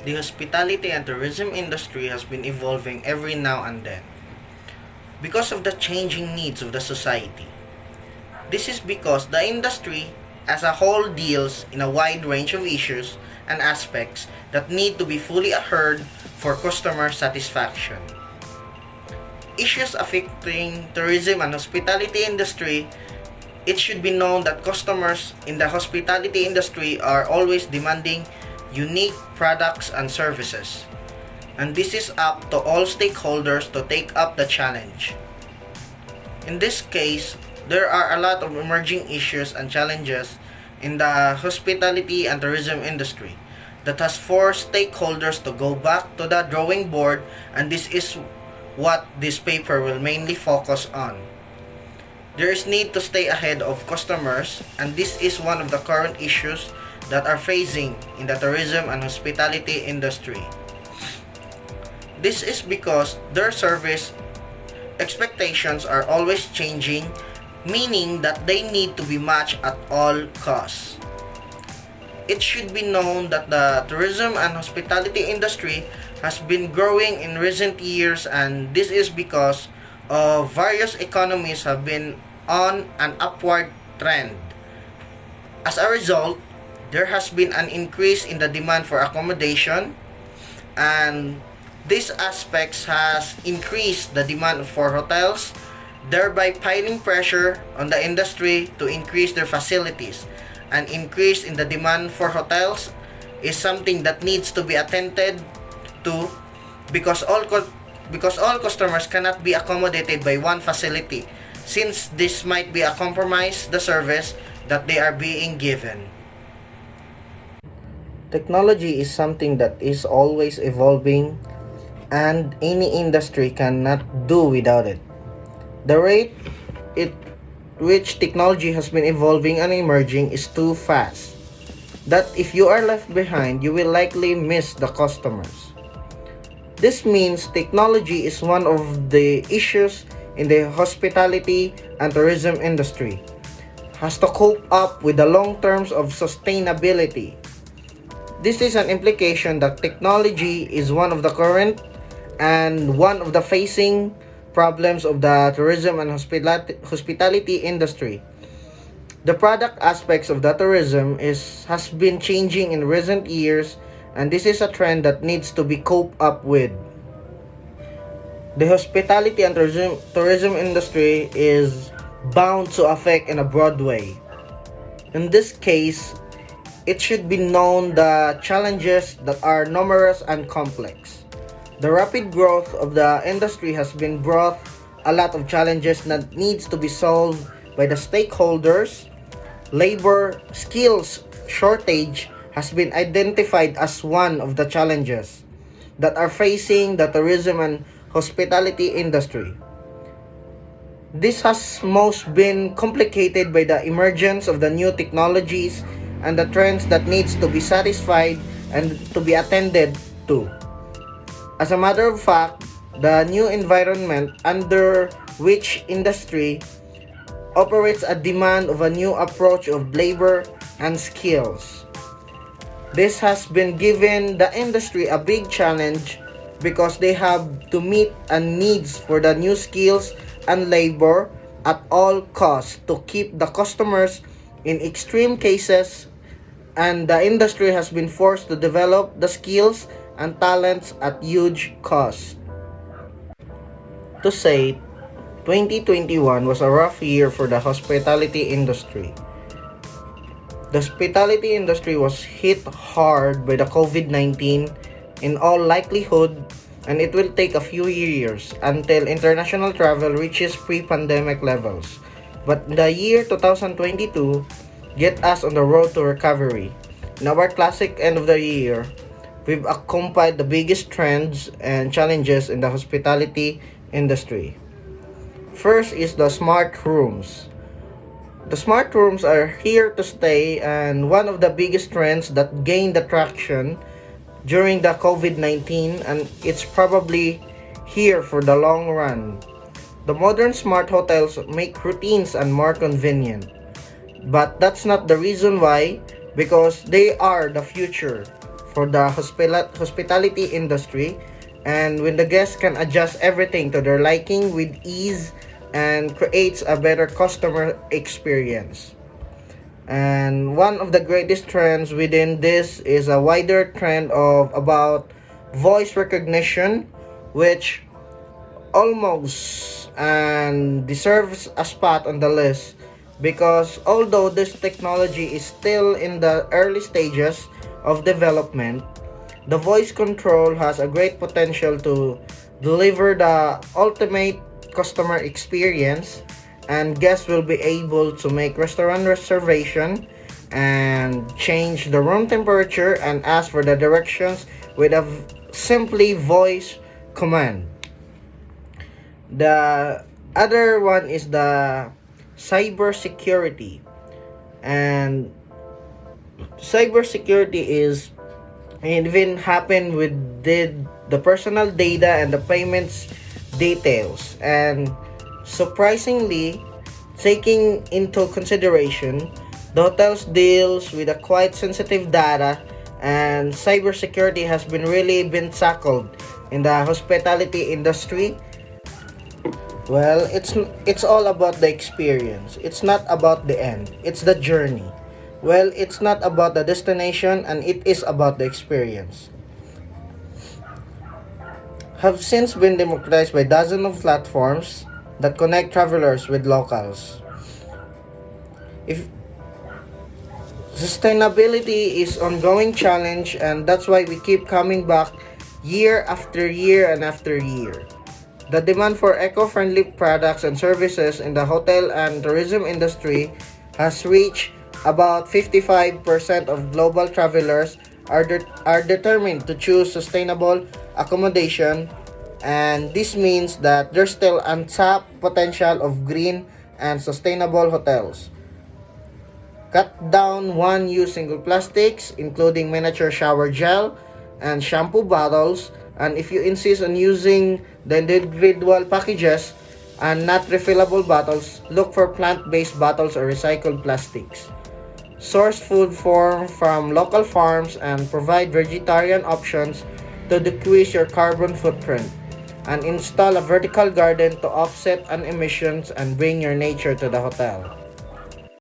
The hospitality and tourism industry has been evolving every now and then because of the changing needs of the society. This is because the industry as a whole deals in a wide range of issues and aspects that need to be fully adhered for customer satisfaction. Issues affecting tourism and hospitality industry. It should be known that customers in the hospitality industry are always demanding unique products and services, and this is up to all stakeholders to take up the challenge. In this case, there are a lot of emerging issues and challenges in the hospitality and tourism industry that has forced stakeholders to go back to the drawing board, and this is what this paper will mainly focus on. There is need to stay ahead of customers, and this is one of the current issues that are facing in the tourism and hospitality industry. This is because their service expectations are always changing, meaning that they need to be matched at all costs. It should be known that the tourism and hospitality industry has been growing in recent years, and this is because various economies have been on an upward trend. As a result, there has been an increase in the demand for accommodation, and these aspects has increased the demand for hotels, thereby piling pressure on the industry to increase their facilities. An increase in the demand for hotels is something that needs to be attended to because all customers cannot be accommodated by one facility, since this might be a compromise the service that they are being given. Technology is something that is always evolving, and any industry cannot do without it. The rate at which technology has been evolving and emerging is too fast, that if you are left behind, you will likely miss the customers. This means technology is one of the issues in the hospitality and tourism industry, has to cope up with the long terms of sustainability. This is an implication that technology is one of the current and one of the facing problems of the tourism and hospitality industry. The product aspects of the tourism has been changing in recent years, and this is a trend that needs to be coped up with. The hospitality and tourism industry is bound to affect in a broad way. In this case, it should be known the challenges that are numerous and complex. The rapid growth of the industry has been brought a lot of challenges that needs to be solved by the stakeholders. Labor skills shortage has been identified as one of the challenges that are facing the tourism and hospitality industry. This has most been complicated by the emergence of the new technologies and the trends that needs to be satisfied and to be attended to. As a matter of fact, the new environment under which industry operates a demand of a new approach of labor and skills. This has been given the industry a big challenge because they have to meet a needs for the new skills and labor at all costs to keep the customers in extreme cases, and the industry has been forced to develop the skills and talents at huge cost. To say, 2021 was a rough year for the hospitality industry. The hospitality industry was hit hard by the COVID-19 in all likelihood, and it will take a few years until international travel reaches pre-pandemic levels. But the year 2022 get us on the road to recovery. In our classic end of the year, we've accompanied the biggest trends and challenges in the hospitality industry. First is the smart rooms. The smart rooms are here to stay, and one of the biggest trends that gained traction during the COVID-19, and it's probably here for the long run. The modern smart hotels make routines and more convenient. But that's not the reason why, because they are the future. for the hospitality industry, and when the guests can adjust everything to their liking with ease and creates a better customer experience. And one of the greatest trends within this is a wider trend of about voice recognition, which almost and deserves a spot on the list because although this technology is still in the early stages of development, the voice control has a great potential to deliver the ultimate customer experience, and guests will be able to make restaurant reservation and change the room temperature and ask for the directions with a simply voice command. The other one is the cybersecurity. And cybersecurity is even happen with the personal data and the payments details. And surprisingly, taking into consideration, the hotels deals with a quite sensitive data, and cybersecurity has been really been tackled in the hospitality industry. Well, it's all about the experience. It's not about the end. It's the journey. Well, it's not about the destination, and it is about the experience. Have since been democratized by dozens of platforms that connect travelers with locals. If sustainability is ongoing challenge, and that's why we keep coming back year after year and after year. The demand for eco-friendly products and services in the hotel and tourism industry has reached about 55% of global travelers are determined to choose sustainable accommodation, and this means that there's still untapped potential of green and sustainable hotels. Cut down one-use single plastics, including miniature shower gel and shampoo bottles. And if you insist on using the individual packages and not refillable bottles, look for plant-based bottles or recycled plastics. Source food from local farms and provide vegetarian options to decrease your carbon footprint. And install a vertical garden to offset an emissions and bring your nature to the hotel.